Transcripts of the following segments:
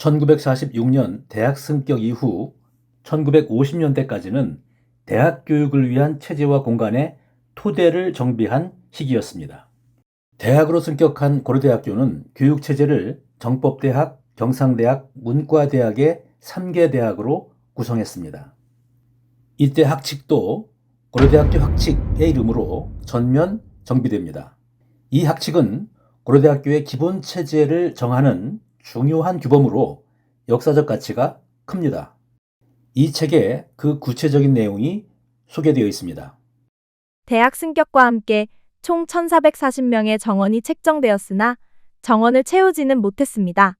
(1946년) 대학 승격 이후 1950년대까지는 대학 교육을 위한 체제와 공간의 토대를 정비한 시기였습니다. 대학으로 승격한 고려대학교는 교육체제를 정법대학, 경상대학, 문과대학의 3개 대학으로 구성했습니다. 이때 학칙도 고려대학교 학칙의 이름으로 전면 정비됩니다. 이 학칙은 고려대학교의 기본 체제를 정하는 중요한 규범으로 역사적 가치가 큽니다. 이 책에 그 구체적인 내용이 소개되어 있습니다. 대학 승격과 함께 총 1,440명의 정원이 책정되었으나 정원을 채우지는 못했습니다.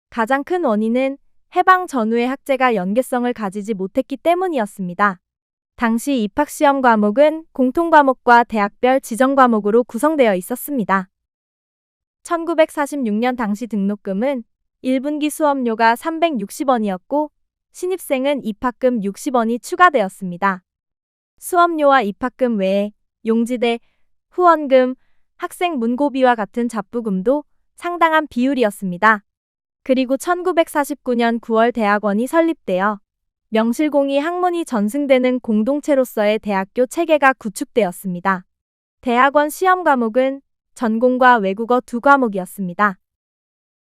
가장 큰 원인은 해방 전후의 학제가 연계성을 가지지 못했기 때문이었습니다. 당시 입학시험 과목은 공통과목과 대학별 지정과목으로 구성되어 있었습니다. 1946년 당시 등록금은 1분기 수업료가 360원이었고 신입생은 입학금 60원이 추가되었습니다. 수업료와 입학금 외에 용지대, 후원금, 학생 문고비와 같은 잡부금도 상당한 비율이었습니다. 그리고 1949년 9월 대학원이 설립되어 명실공히 학문이 전승되는 공동체로서의 대학교 체계가 구축되었습니다. 대학원 시험 과목은 전공과 외국어 2과목이었습니다.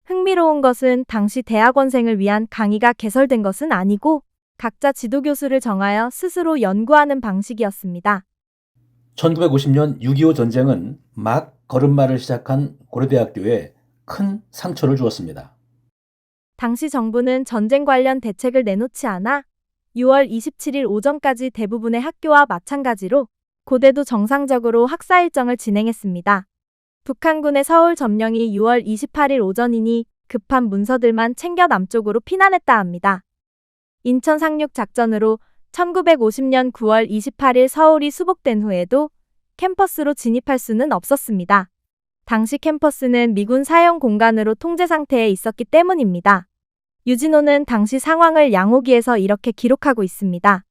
흥미로운 것은 당시 대학원생을 위한 강의가 개설된 것은 아니고 각자 지도교수를 정하여 스스로 연구하는 방식이었습니다. 1950년 6.25 전쟁은 막 걸음마를 시작한 고려대학교에 큰 상처를 주었습니다. 당시 정부는 전쟁 관련 대책을 내놓지 않아 6월 27일 오전까지 대부분의 학교와 마찬가지로 고대도 정상적으로 학사 일정을 진행했습니다. 북한군의 서울 점령이 6월 28일 오전이니 급한 문서들만 챙겨 남쪽으로 피난했다 합니다. 인천 상륙 작전으로 1950년 9월 28일 서울이 수복된 후에도 캠퍼스로 진입할 수는 없었습니다. 당시 캠퍼스는 미군 사용 공간으로 통제 상태에 있었기 때문입니다. 유진호는 당시 상황을 양호기에서 이렇게 기록하고 있습니다.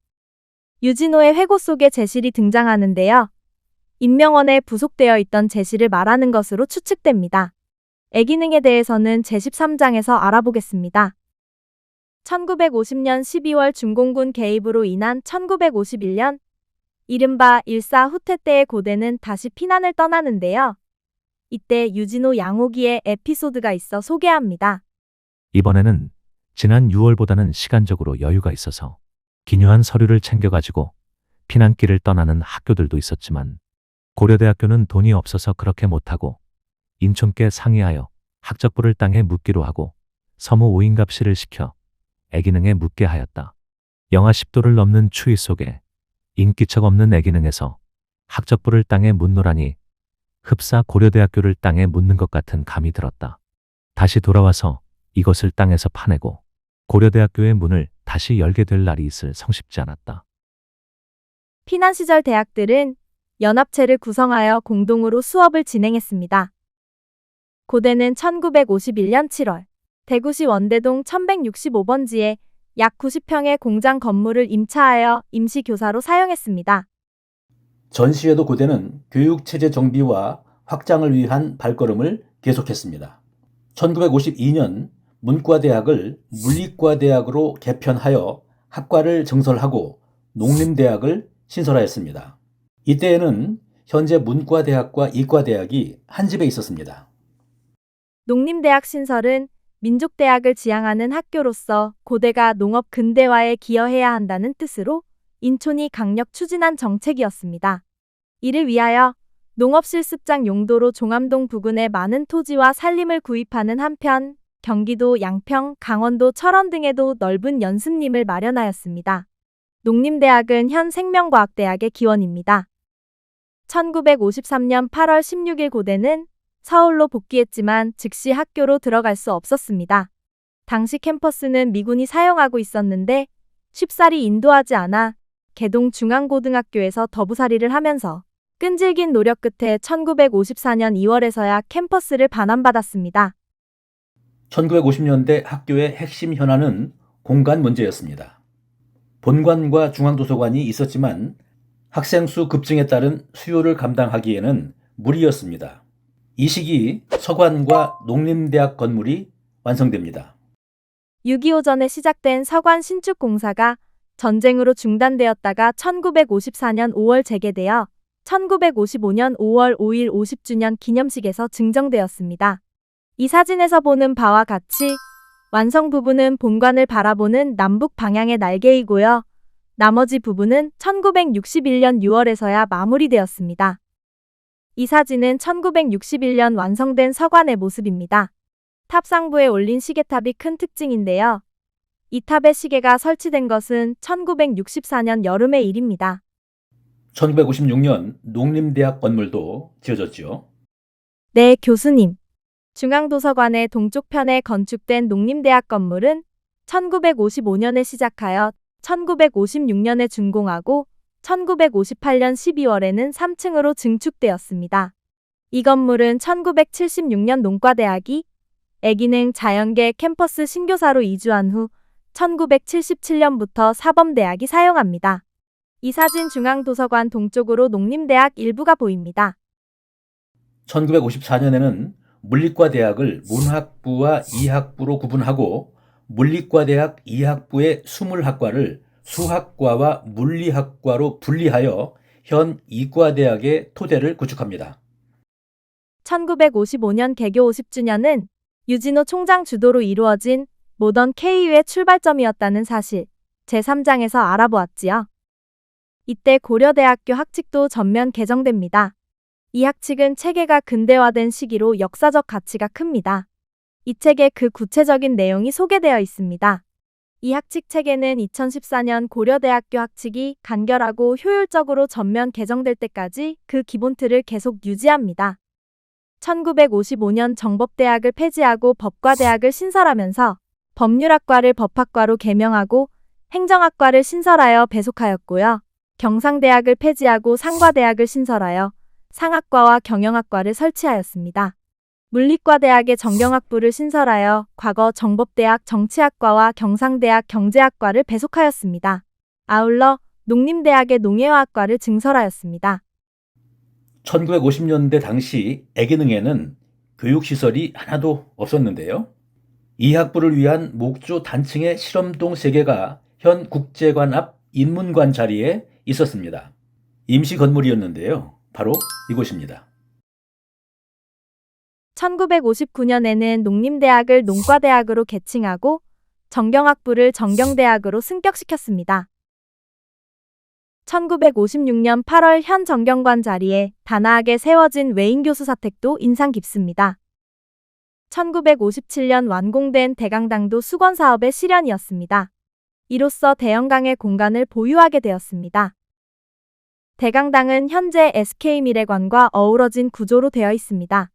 유진호의 회고 속에 제실이 등장하는데요. 인명원에 부속되어 있던 제실을 말하는 것으로 추측됩니다. 애기능에 대해서는 제13장에서 알아보겠습니다. 1950년 12월 중공군 개입으로 인한 1951년 이른바 일사 후퇴 때의 고대는 다시 피난을 떠나는데요. 이때 유진호 양호기의 에피소드가 있어 소개합니다. 이번에는 지난 6월보다는 시간적으로 여유가 있어서 기묘한 서류를 챙겨가지고 피난길을 떠나는 학교들도 있었지만 고려대학교는 돈이 없어서 그렇게 못하고 인촌께 상의하여 학적부를 땅에 묻기로 하고 서무 오인갑시를 시켜 애기능에 묻게 하였다. 영하 10도를 넘는 추위 속에 인기척 없는 애기능에서 학적부를 땅에 묻노라니 흡사 고려대학교를 땅에 묻는 것 같은 감이 들었다. 다시 돌아와서 이것을 땅에서 파내고 고려대학교의 문을 다시 열게 될 날이 있을 성쉽지 않았다. 피난 시절 대학들은 연합체를 구성하여 공동으로 수업을 진행했습니다. 고대는 1951년 7월 대구시 원대동 1165번지에 약 90평의 공장 건물을 임차하여 임시교사로 사용했습니다. 전시회도 고대는 교육체제 정비와 확장을 위한 발걸음을 계속했습니다. 1952년 문과대학을 물리과대학으로 개편하여 학과를 증설하고 농림대학을 신설하였습니다. 이때에는 현재 문과대학과 이과대학이 한 집에 있었습니다. 농림대학 신설은 민족대학을 지향하는 학교로서 고대가 농업 근대화에 기여해야 한다는 뜻으로 인촌이 강력 추진한 정책이었습니다. 이를 위하여 농업실습장 용도로 종암동 부근에 많은 토지와 산림을 구입하는 한편 경기도 양평, 강원도 철원 등에도 넓은 연습림을 마련하였습니다. 농림대학은 현 생명과학대학의 기원입니다. 1953년 8월 16일 고대는 서울로 복귀했지만 즉시 학교로 들어갈 수 없었습니다. 당시 캠퍼스는 미군이 사용하고 있었는데 쉽사리 인도하지 않아 개동 중앙고등학교에서 더부살이를 하면서 끈질긴 노력 끝에 1954년 2월에서야 캠퍼스를 반환받았습니다. 1950년대 학교의 핵심 현안은 공간 문제였습니다. 본관과 중앙도서관이 있었지만 학생 수 급증에 따른 수요를 감당하기에는 무리였습니다. 이 시기 서관과 농림대학 건물이 완성됩니다. 6.25 전에 시작된 서관 신축 공사가 전쟁으로 중단되었다가 1954년 5월 재개되어 1955년 5월 5일 50주년 기념식에서 증정되었습니다. 이 사진에서 보는 바와 같이 완성 부분은 본관을 바라보는 남북 방향의 날개이고요. 나머지 부분은 1961년 6월에서야 마무리되었습니다. 이 사진은 1961년 완성된 서관의 모습입니다. 탑상부에 올린 시계탑이 큰 특징인데요. 이 탑에 시계가 설치된 것은 1964년 여름의 일입니다. 1956년 농림대학 건물도 지어졌죠. 네, 교수님. 중앙도서관의 동쪽 편에 건축된 농림대학 건물은 1955년에 시작하여 1956년에 준공하고 1958년 12월에는 3층으로 증축되었습니다. 이 건물은 1976년 농과대학이 애기능 자연계 캠퍼스 신교사로 이주한 후 1977년부터 사범대학이 사용합니다. 이 사진 중앙도서관 동쪽으로 농림대학 일부가 보입니다. 1954년에는 물리과대학을 문학부와 이학부로 구분하고 물리과대학 이학부의 20학과를 수학과와 물리학과로 분리하여 현 이과대학의 토대를 구축합니다. 1955년 개교 50주년은 유진호 총장 주도로 이루어진 모던 KU의 출발점이었다는 사실 제3장에서 알아보았지요. 이때 고려대학교 학칙도 전면 개정됩니다. 이 학칙은 체계가 근대화된 시기로 역사적 가치가 큽니다. 이 책에 그 구체적인 내용이 소개되어 있습니다. 이 학칙 체계는 2014년 고려대학교 학칙이 간결하고 효율적으로 전면 개정될 때까지 그 기본 틀을 계속 유지합니다. 1955년 정법대학을 폐지하고 법과대학을 신설하면서 법률학과를 법학과로 개명하고 행정학과를 신설하여 배속하였고요. 경상대학을 폐지하고 상과대학을 신설하여 상학과와 경영학과를 설치하였습니다. 물리과대학의 정경학부를 신설하여 과거 정법대학 정치학과와 경상대학 경제학과를 배속하였습니다. 아울러 농림대학의 농예화학과를 증설하였습니다. 1950년대 당시 애기능에는 교육시설이 하나도 없었는데요. 이 학부를 위한 목조 단층의 실험동 3개가 현 국제관 앞 인문관 자리에 있었습니다. 임시 건물이었는데요. 바로 이곳입니다. 1959년에는 농림대학을 농과대학으로 개칭하고 정경학부를 정경대학으로 승격시켰습니다. 1956년 8월 현 정경관 자리에 단아하게 세워진 외인교수 사택도 인상 깊습니다. 1957년 완공된 대강당도 수건사업의 실현이었습니다. 이로써 대형강의 공간을 보유하게 되었습니다. 대강당은 현재 SK미래관과 어우러진 구조로 되어 있습니다.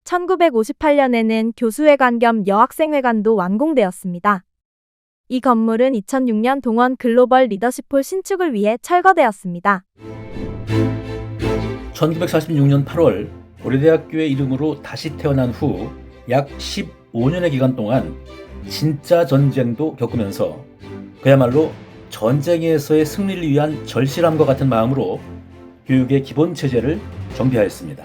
1958년에는 교수회관 겸 여학생회관도 완공되었습니다. 이 건물은 2006년 동원 글로벌 리더십홀 신축을 위해 철거되었습니다. 1946년 8월 고려대학교의 이름으로 다시 태어난 후 약 15년의 기간 동안 진짜 전쟁도 겪으면서 그야말로 전쟁에서의 승리를 위한 절실함과 같은 마음으로 교육의 기본 체제를 정비하였습니다.